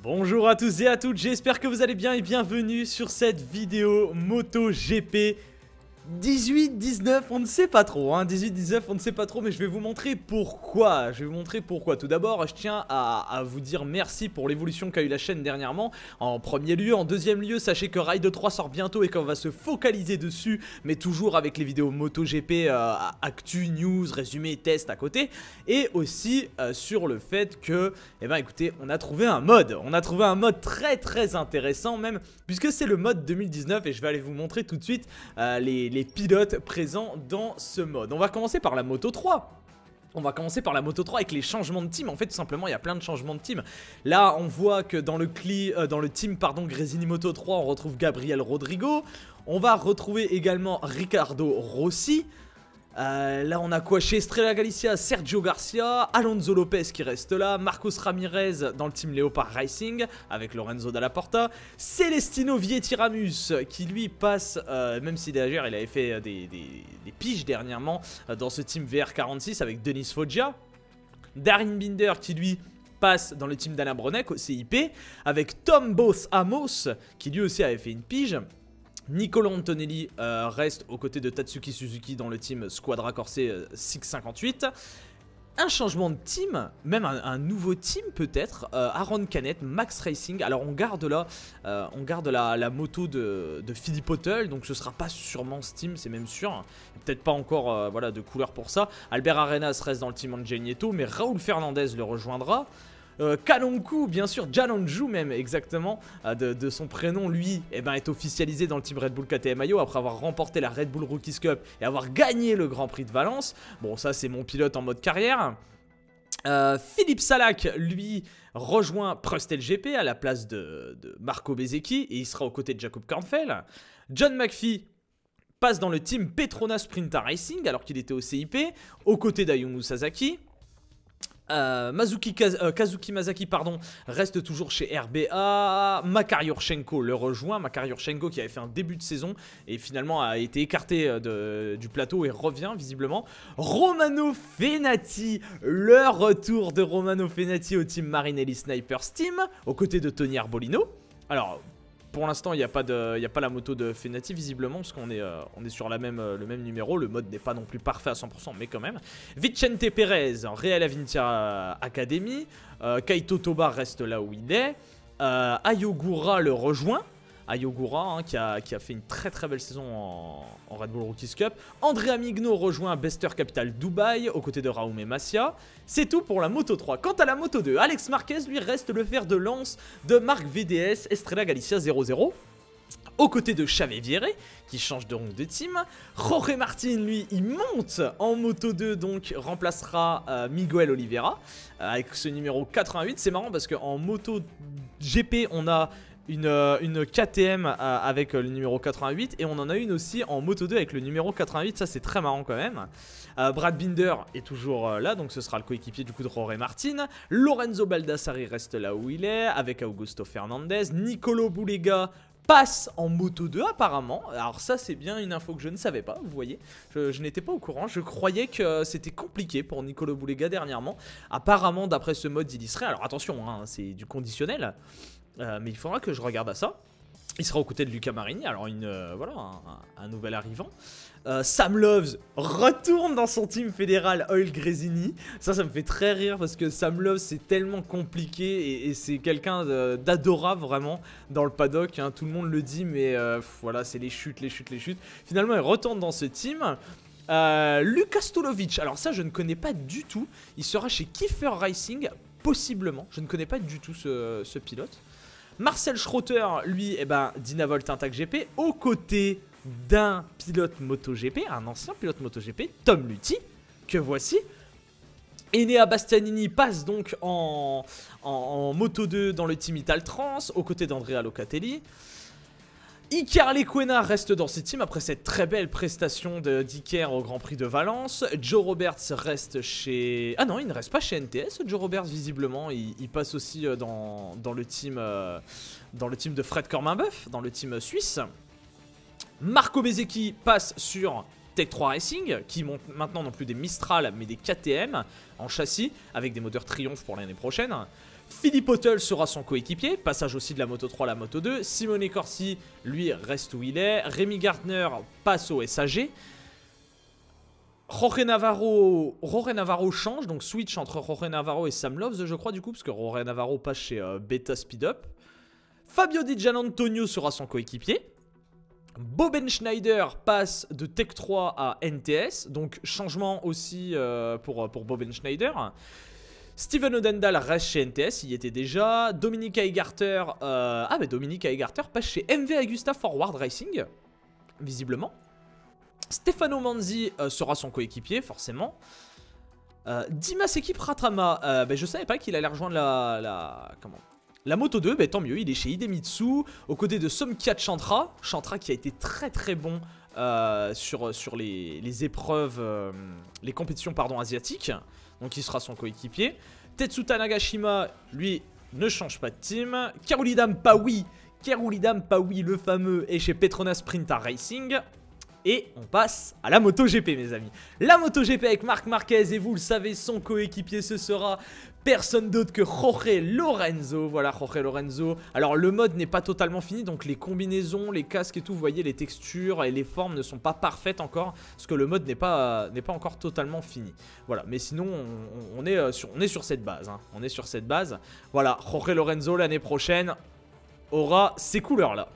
Bonjour à tous et à toutes, j'espère que vous allez bien et bienvenue sur cette vidéo MotoGP 18-19, on ne sait pas trop, hein, 18-19, on ne sait pas trop, mais je vais vous montrer pourquoi. Tout d'abord, je tiens à vous dire merci pour l'évolution qu'a eu la chaîne dernièrement. En premier lieu, en deuxième lieu, sachez que Ride 3 sort bientôt et qu'on va se focaliser dessus, mais toujours avec les vidéos MotoGP, actu, news, résumé, test à côté. Et aussi sur le fait que, eh ben écoutez, on a trouvé un mode. On a trouvé un mode très intéressant même, puisque c'est le mode 2019 et je vais aller vous montrer tout de suite les pilotes présents dans ce mode. On va commencer par la Moto 3. Avec les changements de team. En fait, tout simplement, il y a plein de changements de team. Là, on voit que dans le team Gresini Moto 3, on retrouve Gabriel Rodrigo. On va retrouver également Ricardo Rossi. Là on a quoi chez Estrella Galicia? Sergio Garcia, Alonso Lopez qui reste là, Marcos Ramirez dans le team Leopard Racing avec Lorenzo Dalla Porta, Celestino Vietti-Ramus qui lui passe, même si d'ailleurs il avait fait des piges dernièrement dans ce team VR46 avec Denis Foggia, Darin Binder qui lui passe dans le team d'Alain Bronek au CIP avec Tom Both Amos qui lui aussi avait fait une pige. Nicolo Antonelli reste aux côtés de Tatsuki Suzuki dans le team Squadra Corse 658. Un changement de team, même un nouveau team peut-être, Aaron Canet, Max Racing. Alors on garde la moto de Philippe Hotel, donc ce sera pas sûrement ce team, c'est même sûr. Peut-être pas encore voilà, de couleur pour ça. Albert Arenas reste dans le team Angelieto, mais Raúl Fernandez le rejoindra. Kalonku, bien sûr, Jalonju même exactement, de son prénom, lui est officialisé dans le team Red Bull KTM Ayo après avoir remporté la Red Bull Rookies Cup et avoir gagné le Grand Prix de Valence. Bon, ça c'est mon pilote en mode carrière. Philippe Salak, lui, rejoint Prust LGP à la place de Marco Bezzecchi et il sera aux côtés de Jacob Kornfeld. John McPhee passe dans le team Petronas Sprinter Racing alors qu'il était au CIP, aux côtés d'Ayumu Sasaki. Kazuki Masaki reste toujours chez RBA. Makar Yurchenko le rejoint. Makar Yurchenko qui avait fait un début de saison et finalement a été écarté du plateau et revient visiblement. Romano Fenati, le retour de Romano Fenati au team Marinelli Snipers Team aux côtés de Tony Arbolino. Alors pour l'instant, il n'y a pas la moto de Fenati visiblement, parce qu'on est sur le même numéro. Le mode n'est pas non plus parfait à 100%, mais quand même. Vicente Perez, Real Avintia Academy. Kaito Toba reste là où il est. Ayogura le rejoint. Ayogura qui a fait une très belle saison en Red Bull Rookies Cup. Andrea Migno rejoint Bester Capital Dubai aux côtés de Raume Massia. C'est tout pour la Moto 3. Quant à la Moto 2, Alex Marquez lui reste le fer de lance de Marc VDS Estrella Galicia 00. Aux côtés de Xavier Vierre qui change de team. Jorge Martin lui il monte en Moto 2 donc remplacera Miguel Oliveira avec ce numéro 88. C'est marrant parce qu'en Moto GP on a une KTM avec le numéro 88 et on en a une aussi en Moto 2 avec le numéro 88, ça c'est très marrant quand même. Brad Binder est toujours là, donc ce sera le coéquipier du coup de Jorge Martin. Lorenzo Baldassari reste là où il est avec Augusto Fernandez. Nicolo Bulega passe en Moto 2 apparemment. Alors ça c'est bien une info que je ne savais pas, vous voyez. Je n'étais pas au courant, je croyais que c'était compliqué pour Nicolo Bulega dernièrement. Apparemment d'après ce mode il y serait. Alors attention, hein, c'est du conditionnel. Mais il faudra que je regarde à ça. Il sera aux côtés de Luca Marini, alors voilà, un nouvel arrivant. Sam Loves retourne dans son team fédéral Oil Gresini. Ça me fait très rire parce que Sam Loves c'est tellement compliqué et c'est quelqu'un d'adorable vraiment dans le paddock. Hein, tout le monde le dit, mais voilà, c'est les chutes. Finalement, il retourne dans ce team. Luka Stolovic, alors ça je ne connais pas du tout. Il sera chez Kiefer Racing, possiblement. Je ne connais pas du tout ce pilote. Marcel Schroeter, lui, Dynavolt Intact GP, aux côtés d'un pilote MotoGP, un ancien pilote MotoGP, Tom Luthi, que voici. Enea Bastianini passe donc en Moto 2 dans le team Italtrans, aux côtés d'Andrea Locatelli. Iker Lecuona reste dans ce team après cette très belle prestation d'Iker au Grand Prix de Valence. Joe Roberts reste chez... Ah non, il ne reste pas chez NTS, Joe Roberts visiblement. Il passe aussi dans le team de Fred Corminboeuf, dans le team suisse. Marco Bezzecchi passe sur Tech 3 Racing, qui monte maintenant non plus des Mistral, mais des KTM en châssis, avec des moteurs Triumph pour l'année prochaine. Philippe Autel sera son coéquipier, passage aussi de la Moto 3 à la Moto 2. Simone Corsi, lui, reste où il est. Rémi Gardner passe au SAG. Jorge Navarro change, donc switch entre Jorge Navarro et Sam Loves, je crois, du coup, parce que Jorge Navarro passe chez Beta Speed Up. Fabio Di Gianantonio sera son coéquipier. Boben Schneider passe de Tech 3 à NTS, donc changement aussi pour Boben Schneider. Steven Odendal reste chez NTS, il y était déjà. Dominique Eigarter, Dominique Eigarter passe chez MV Agusta Forward Racing, visiblement. Stefano Manzi sera son coéquipier, forcément. Dimas Équipe Ratama, je savais pas qu'il allait rejoindre la Moto 2, tant mieux, il est chez Idemitsu, aux côtés de Somkiat Chantra. Chantra qui a été très très bon sur les épreuves, les compétitions asiatiques. Donc il sera son coéquipier. Tetsuta Nagashima, lui, ne change pas de team. Kerulidam Pawi, le fameux, est chez Petronas Sprinter Racing. Et on passe à la MotoGP, mes amis. La MotoGP avec Marc Marquez, et vous le savez, son coéquipier, ce sera personne d'autre que Jorge Lorenzo. Voilà, Jorge Lorenzo. Alors, le mode n'est pas totalement fini, donc les combinaisons, les casques et tout, vous voyez, les textures et les formes ne sont pas parfaites encore, parce que le mode n'est pas encore totalement fini. Voilà, mais sinon, on est sur cette base. Hein. On est sur cette base. Voilà, Jorge Lorenzo, l'année prochaine, aura ces couleurs-là.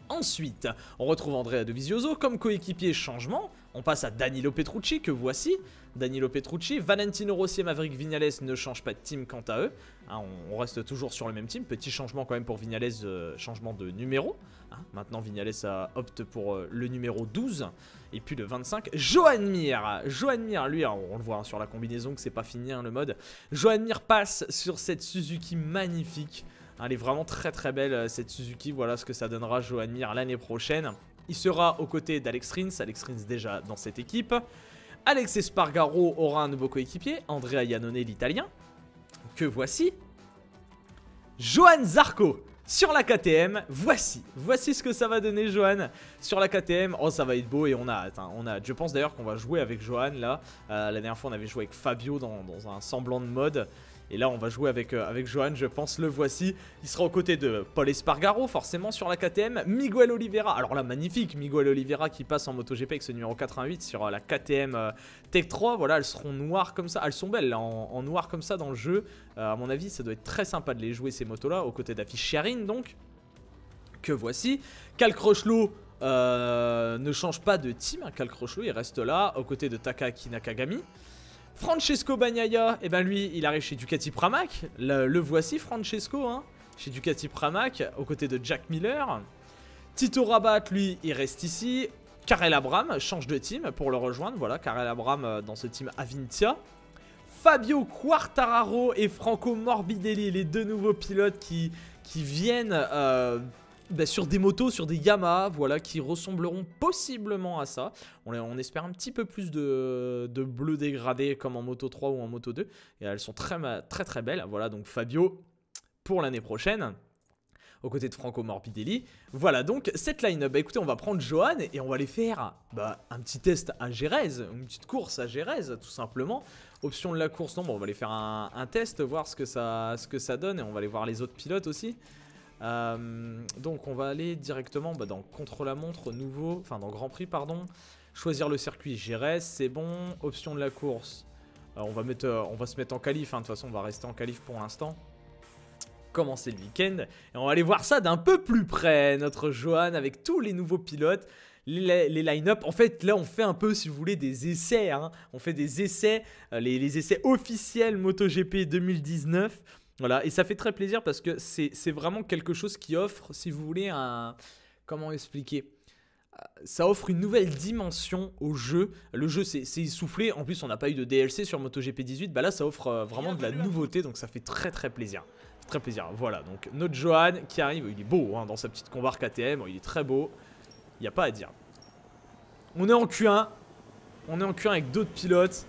Ensuite, on retrouve Andrea Dovizioso comme coéquipier changement. On passe à Danilo Petrucci, que voici. Danilo Petrucci, Valentino Rossi et Maverick Viñales ne changent pas de team quant à eux. Hein, on reste toujours sur le même team. Petit changement quand même pour Viñales, changement de numéro. Hein, maintenant, Viñales opte pour le numéro 12 et puis le 25. Joan Mir, lui, on le voit hein, sur la combinaison que c'est pas fini hein, le mode. Joan Mir passe sur cette Suzuki magnifique. Elle est vraiment très très belle cette Suzuki, voilà ce que ça donnera Joan Mir l'année prochaine. Il sera aux côtés d'Alex Rins déjà dans cette équipe. Alex Espargaro aura un nouveau coéquipier, Andrea Iannone l'italien, que voici. Johan Zarco sur la KTM, voici ce que ça va donner Johan sur la KTM. Oh ça va être beau et on a hâte, hein. Je pense d'ailleurs qu'on va jouer avec Johan là. La dernière fois on avait joué avec Fabio dans un semblant de mode. Et là on va jouer avec Johan, je pense, le voici. Il sera aux côtés de Paul Espargaro, forcément sur la KTM. Miguel Oliveira, alors là magnifique, Miguel Oliveira qui passe en MotoGP avec ce numéro 88 sur la KTM Tech 3. Voilà, elles seront noires comme ça, elles sont belles là, en noir comme ça dans le jeu. À mon avis ça doit être très sympa de les jouer ces motos là, aux côtés d'affiche Sherin donc. Que voici, Cal Crutchlow ne change pas de team, Cal Crutchlow il reste là, aux côtés de Takaaki Nakagami. Francesco Bagnaia, lui, il arrive chez Ducati Pramac. Le voici, Francesco, hein, chez Ducati Pramac, aux côtés de Jack Miller. Tito Rabat, lui, il reste ici. Karel Abram change de team pour le rejoindre. Voilà, Karel Abram dans ce team Avintia. Fabio Quartararo et Franco Morbidelli, les deux nouveaux pilotes qui viennent sur des motos, sur des Yamaha, voilà, qui ressembleront possiblement à ça. On espère un petit peu plus de bleu dégradé comme en Moto 3 ou en Moto 2. Et elles sont très très très belles. Voilà, donc Fabio pour l'année prochaine, aux côtés de Franco Morbidelli. Voilà donc cette line-up. Écoutez, on va prendre Johan et on va aller faire un petit test à Jerez, une petite course à Jerez, tout simplement. Option de la course, non, bon, on va aller faire un test, voir ce que ça donne, et on va aller voir les autres pilotes aussi. Donc on va aller directement dans contre-la-montre nouveau, enfin dans Grand Prix pardon. Choisir le circuit Jerez, c'est bon. Option de la course, on va se mettre en qualif, hein. De toute façon on va rester en qualif pour l'instant. Commencer le week-end et on va aller voir ça d'un peu plus près. Notre Johan avec tous les nouveaux pilotes, les line-up. En fait là on fait un peu, si vous voulez, des essais, hein. On fait des essais, les essais officiels MotoGP 2019. Voilà, et ça fait très plaisir parce que c'est vraiment quelque chose qui offre, si vous voulez, comment expliquer, ça offre une nouvelle dimension au jeu. Le jeu c'est essoufflé, en plus on n'a pas eu de DLC sur MotoGP 18, là ça offre vraiment de la nouveauté, donc ça fait très très plaisir. Très plaisir, voilà, donc notre Johan qui arrive, il est beau hein, dans sa petite combar KTM, il est très beau, il n'y a pas à dire. On est en Q1, avec d'autres pilotes,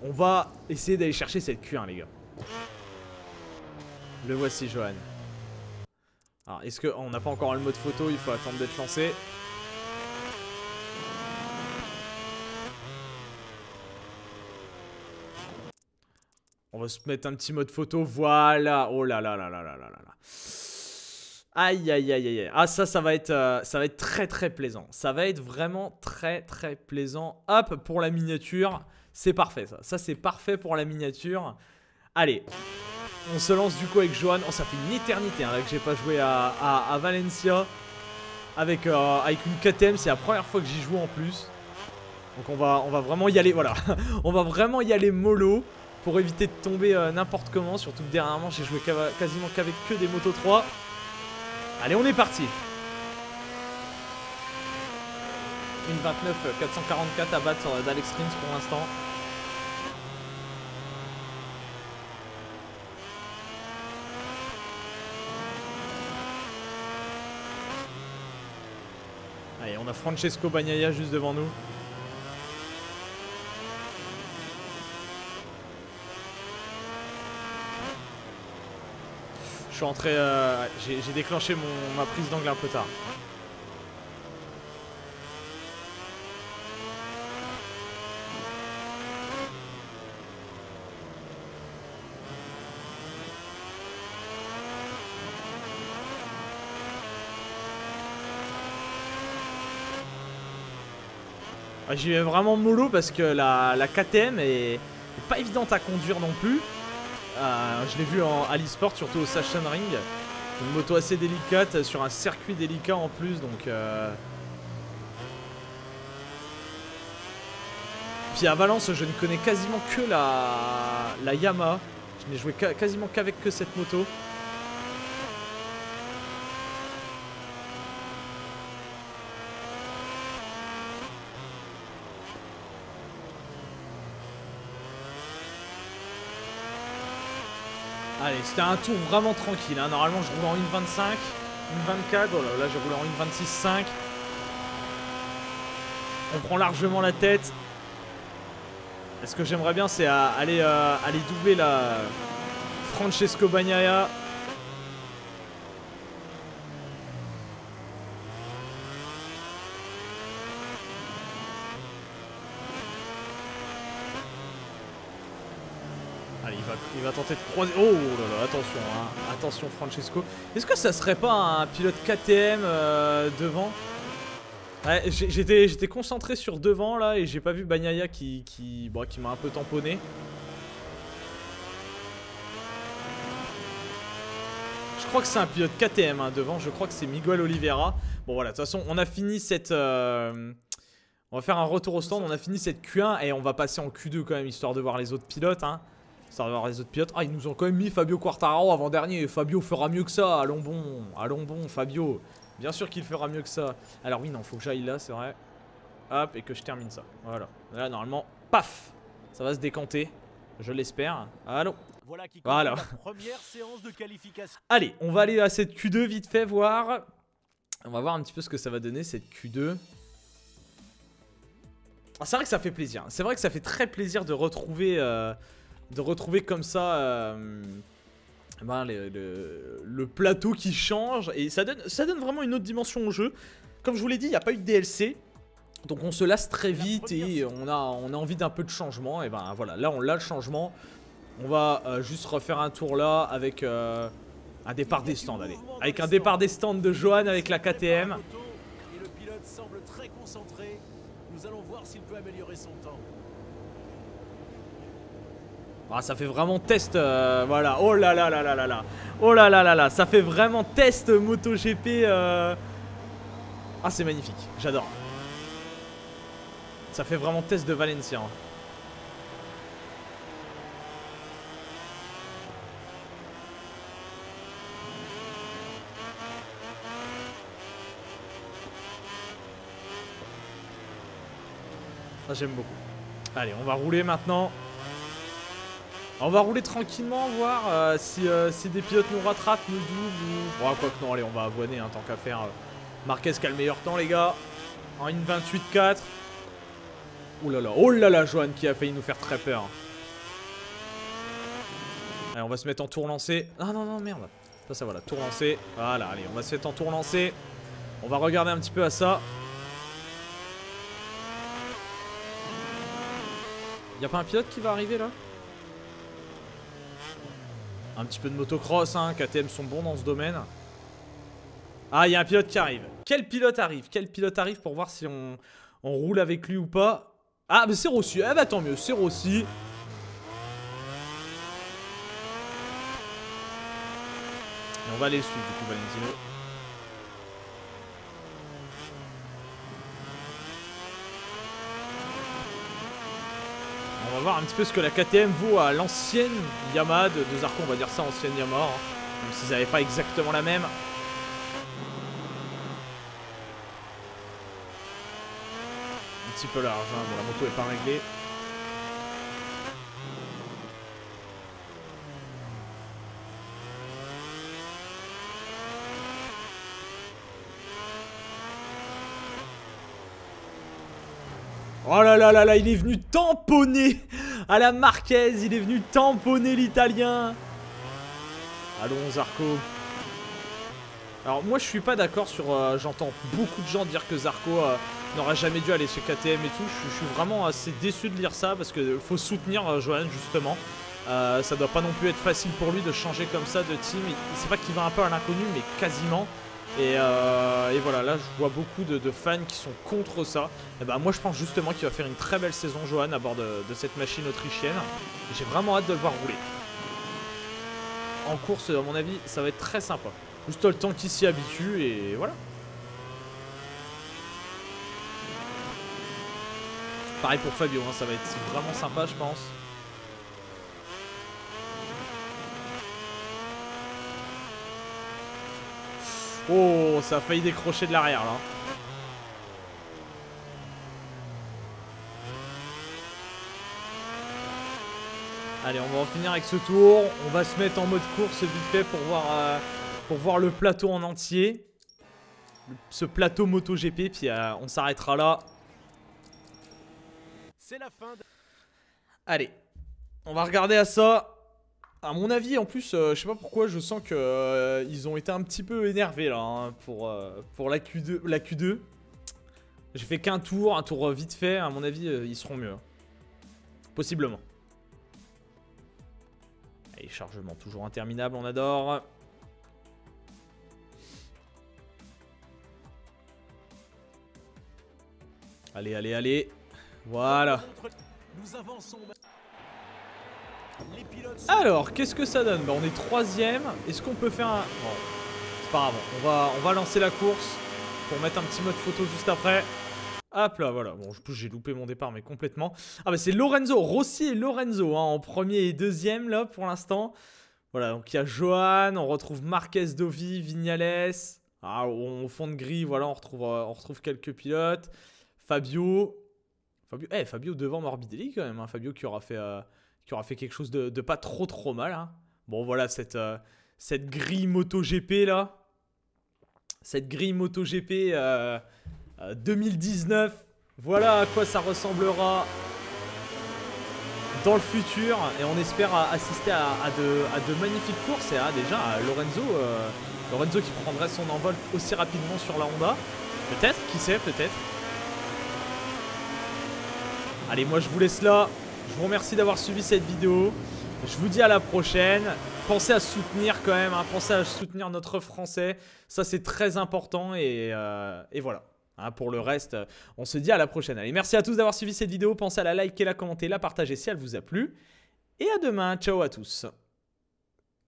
on va essayer d'aller chercher cette Q1 les gars. Le voici Johan. Alors est-ce qu'on n'a pas encore le mode photo, il faut attendre d'être lancé. On On va se mettre un petit mode photo. Voilà. Oh là là là là là là là là. Aïe aïe aïe aïe. Ah ça va être très très plaisant. Ça va être vraiment très très plaisant. Hop, pour la miniature. C'est parfait ça. Ça c'est parfait pour la miniature. Allez. On se lance du coup avec Johan. Oh, ça fait une éternité hein, là, que j'ai pas joué à Valencia. Avec une KTM. C'est la première fois que j'y joue en plus. Donc on va vraiment y aller. Voilà. On va vraiment y aller mollo. Pour éviter de tomber n'importe comment. Surtout que dernièrement j'ai joué quasiment qu'avec que des Moto 3. Allez, on est parti. Une 29 444 à battre d'Alex Rins pour l'instant. Allez, on a Francesco Bagnaia juste devant nous. Je suis entré, j'ai déclenché ma prise d'angle un peu tard. J'y vais vraiment mollo parce que la KTM est pas évidente à conduire non plus. Je l'ai vu à l'e-sport, surtout au Sachsenring. Une moto assez délicate sur un circuit délicat en plus, donc Puis à Valence, je ne connais quasiment que la Yamaha. Je n'ai joué quasiment qu'avec que cette moto. Allez, c'était un tour vraiment tranquille. Hein. Normalement, je roule en 1.25, 1.24. Oh là, j'ai roulé en 1.26.5. On prend largement la tête. Et ce que j'aimerais bien, c'est aller doubler la Francesco Bagnaia. Allez, il va tenter de croiser. Oh là là, attention, hein. Attention Francesco. Est-ce que ça serait pas un pilote KTM devant? Ouais, j'étais concentré sur devant là et j'ai pas vu Bagnaia qui m'a un peu tamponné. Je crois que c'est un pilote KTM hein, devant, je crois que c'est Miguel Oliveira. Bon voilà, de toute façon on a fini cette... on va faire un retour au stand, on a fini cette Q1 et on va passer en Q2 quand même, histoire de voir les autres pilotes. Hein. Histoire de voir les autres pilotes. Ah, ils nous ont quand même mis Fabio Quartararo avant-dernier. Fabio fera mieux que ça, allons bon Fabio. Bien sûr qu'il fera mieux que ça. Alors oui, non, faut que j'aille là, c'est vrai. Hop, et que je termine ça. Voilà. Là, normalement, paf, ça va se décanter. Je l'espère. Allô. Voilà. La première séance de qualification. Allez, on va aller à cette Q2 vite fait voir. On va voir un petit peu ce que ça va donner cette Q2. Ah, c'est vrai que ça fait plaisir. C'est vrai que ça fait très plaisir de retrouver comme ça le plateau qui change. Et ça donne vraiment une autre dimension au jeu. Comme je vous l'ai dit, il n'y a pas eu de DLC. Donc on se lasse très vite et on a envie d'un peu de changement. Et ben voilà, là on a le changement. On va juste refaire un tour là avec un départ des stands. Allez. Avec un départ des stands de Johan avec la KTM. Et le pilote semble très concentré. Nous allons voir s'il peut améliorer son temps. Ah, ça fait vraiment test, voilà. Oh là là là là là là. Oh là là là là. Ça fait vraiment test MotoGP. Ah, c'est magnifique. J'adore. Ça fait vraiment test de Valencia. Ça, j'aime beaucoup. Allez, on va rouler maintenant. On va rouler tranquillement, voir si des pilotes nous rattrapent, nous doublent ou... Bon, quoi que non, allez, on va avoiner, hein, tant qu'à faire. Marquez qui a le meilleur temps, les gars. En 1.28.4. Oh là là, Johan qui a failli nous faire très peur. Allez, on va se mettre en tour lancé. Ah non, non, merde. Ça, voilà, tour lancé. Voilà, allez, on va se mettre en tour lancé. On va regarder un petit peu à ça. Y'a pas un pilote qui va arriver, là? Un petit peu de motocross, hein. KTM sont bons dans ce domaine. Ah, il y a un pilote qui arrive. Quel pilote arrive? Quel pilote arrive pour voir si on roule avec lui ou pas? Ah, mais c'est Rossi. Eh bah tant mieux, c'est Rossi. Et on va aller le suivre du coup, Valentino. On va voir un petit peu ce que la KTM vaut à l'ancienne Yamaha de Zarco. On va dire ça, ancienne Yamaha, hein. Même s'ils n'avaient pas exactement la même. Un petit peu large, hein. Bon, la moto est pas réglée. Oh là là là là, il est venu tamponner à la Marquez, il est venu tamponner l'Italien. Allons Zarco. Alors moi je suis pas d'accord sur... j'entends beaucoup de gens dire que Zarco n'aurait jamais dû aller chez KTM et tout. Je suis vraiment assez déçu de lire ça parce que faut soutenir Johan justement. Ça doit pas non plus être facile pour lui de changer comme ça de team. C'est pas qu'il va un peu à l'inconnu mais quasiment. Et voilà, là je vois beaucoup de fans qui sont contre ça. Et bah moi je pense justement qu'il va faire une très belle saison Johan à bord de cette machine autrichienne. J'ai vraiment hâte de le voir rouler. En course à mon avis ça va être très sympa. Juste le temps qu'il s'y habitue et voilà. Pareil pour Fabio, hein, ça va être vraiment sympa je pense. Oh, ça a failli décrocher de l'arrière là. Allez, on va en finir avec ce tour. On va se mettre en mode course vite fait pour voir le plateau en entier. Ce plateau MotoGP, puis on s'arrêtera là. C'est la fin de... Allez, on va regarder à ça. À mon avis, en plus, je sais pas pourquoi, je sens que ils ont été un petit peu énervés là hein, pour la Q2. J'ai fait qu'un tour, un tour vite fait. À mon avis, ils seront mieux. Possiblement. Allez, chargement toujours interminable, on adore. Allez, allez, allez. Voilà. Nous avançons. Alors, qu'est-ce que ça donne? Bah, on est 3ème. Est-ce qu'on peut faire un... Bon, c'est pas grave. On va lancer la course pour mettre un petit mode photo juste après. Hop là, voilà. Bon, j'ai loupé mon départ, mais complètement. Ah bah c'est Lorenzo, Rossi et Lorenzo hein, en premier et deuxième là pour l'instant. Voilà, donc il y a Johan, on retrouve Marquez, Dovi, Vignales. Ah, au fond de grille, voilà, on retrouve quelques pilotes. Fabio, Fabio devant Morbidelli quand même. Hein. Fabio qui aura fait quelque chose de pas trop mal. Hein. Bon, voilà, cette grille MotoGP là. Cette grille MotoGP 2019. Voilà à quoi ça ressemblera dans le futur. Et on espère assister à de magnifiques courses. Et déjà, Lorenzo qui prendrait son envol aussi rapidement sur la Honda. Peut-être, qui sait, peut-être. Allez, moi je vous laisse là. Je vous remercie d'avoir suivi cette vidéo. Je vous dis à la prochaine. Pensez à soutenir quand même, hein. Pensez à soutenir notre français. Ça c'est très important et voilà. Hein, pour le reste, on se dit à la prochaine. Allez, merci à tous d'avoir suivi cette vidéo. Pensez à la liker, la commenter, la partager si elle vous a plu. Et à demain. Ciao à tous.